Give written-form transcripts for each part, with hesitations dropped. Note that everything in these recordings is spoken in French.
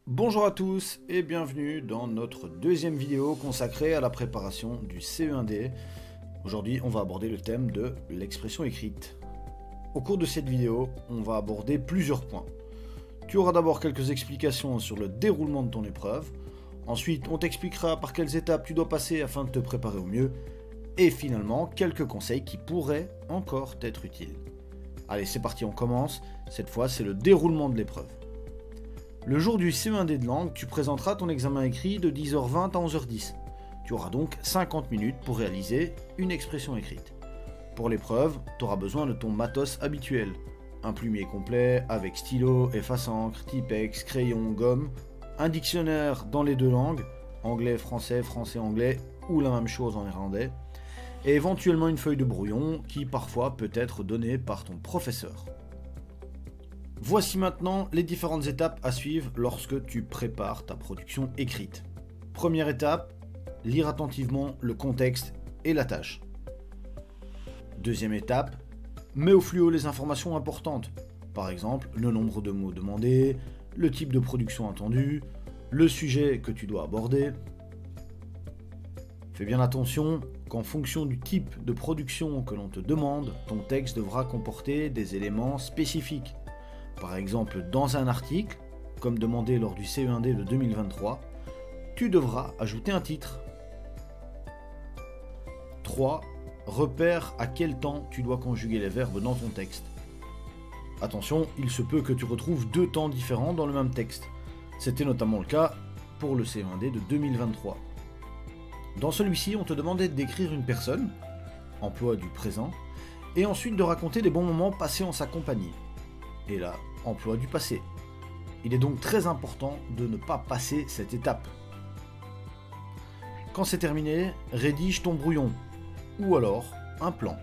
Bonjour à tous et bienvenue dans notre deuxième vidéo consacrée à la préparation du CE1D. Aujourd'hui, on va aborder le thème de l'expression écrite. Au cours de cette vidéo, on va aborder plusieurs points. Tu auras d'abord quelques explications sur le déroulement de ton épreuve. Ensuite, on t'expliquera par quelles étapes tu dois passer afin de te préparer au mieux. Et finalement, quelques conseils qui pourraient encore t'être utiles. Allez, c'est parti, on commence. Cette fois, c'est le déroulement de l'épreuve. Le jour du CE1D de langue, tu présenteras ton examen écrit de 10h20 à 11h10. Tu auras donc 50 minutes pour réaliser une expression écrite. Pour l'épreuve, tu auras besoin de ton matos habituel. Un plumier complet avec stylo, efface-encre, Tipex, crayon, gomme, un dictionnaire dans les deux langues, anglais, français, français-anglais ou la même chose en néerlandais, et éventuellement une feuille de brouillon qui parfois peut être donnée par ton professeur. Voici maintenant les différentes étapes à suivre lorsque tu prépares ta production écrite. Première étape, lire attentivement le contexte et la tâche. Deuxième étape, mets au fluo les informations importantes. Par exemple, le nombre de mots demandés, le type de production attendu, le sujet que tu dois aborder. Fais bien attention qu'en fonction du type de production que l'on te demande, ton texte devra comporter des éléments spécifiques. Par exemple, dans un article, comme demandé lors du CE1D de 2023, tu devras ajouter un titre. 3. Repère à quel temps tu dois conjuguer les verbes dans ton texte. Attention, il se peut que tu retrouves deux temps différents dans le même texte. C'était notamment le cas pour le CE1D de 2023. Dans celui-ci, on te demandait d'écrire une personne, emploi du présent, et ensuite de raconter des bons moments passés en sa compagnie. Et là, emploi du passé. Il est donc très important de ne pas passer cette étape. Quand c'est terminé, rédige ton brouillon, ou alors un plan.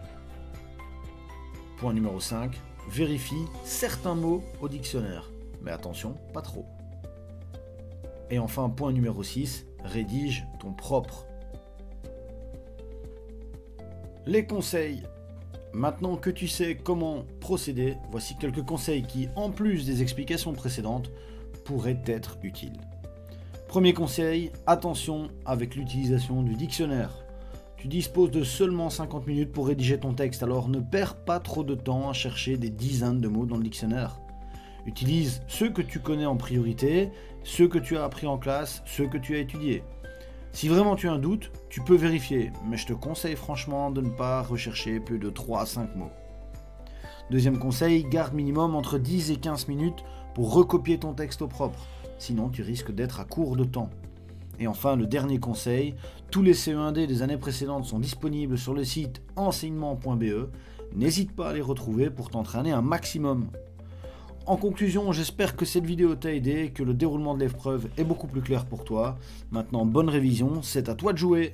Point numéro 5, vérifie certains mots au dictionnaire, mais attention, pas trop. Et enfin, point numéro 6, rédige ton propre. Les conseils. Maintenant que tu sais comment procéder, voici quelques conseils qui, en plus des explications précédentes, pourraient être utiles. Premier conseil, attention avec l'utilisation du dictionnaire. Tu disposes de seulement 50 minutes pour rédiger ton texte, alors ne perds pas trop de temps à chercher des dizaines de mots dans le dictionnaire. Utilise ceux que tu connais en priorité, ceux que tu as appris en classe, ceux que tu as étudiés. Si vraiment tu as un doute, tu peux vérifier, mais je te conseille franchement de ne pas rechercher plus de 3 à 5 mots. Deuxième conseil, garde minimum entre 10 et 15 minutes pour recopier ton texte au propre, sinon tu risques d'être à court de temps. Et enfin, le dernier conseil, tous les CE1D des années précédentes sont disponibles sur le site enseignement.be, n'hésite pas à les retrouver pour t'entraîner un maximum. En conclusion, j'espère que cette vidéo t'a aidé, que le déroulement de l'épreuve est beaucoup plus clair pour toi. Maintenant, bonne révision, c'est à toi de jouer.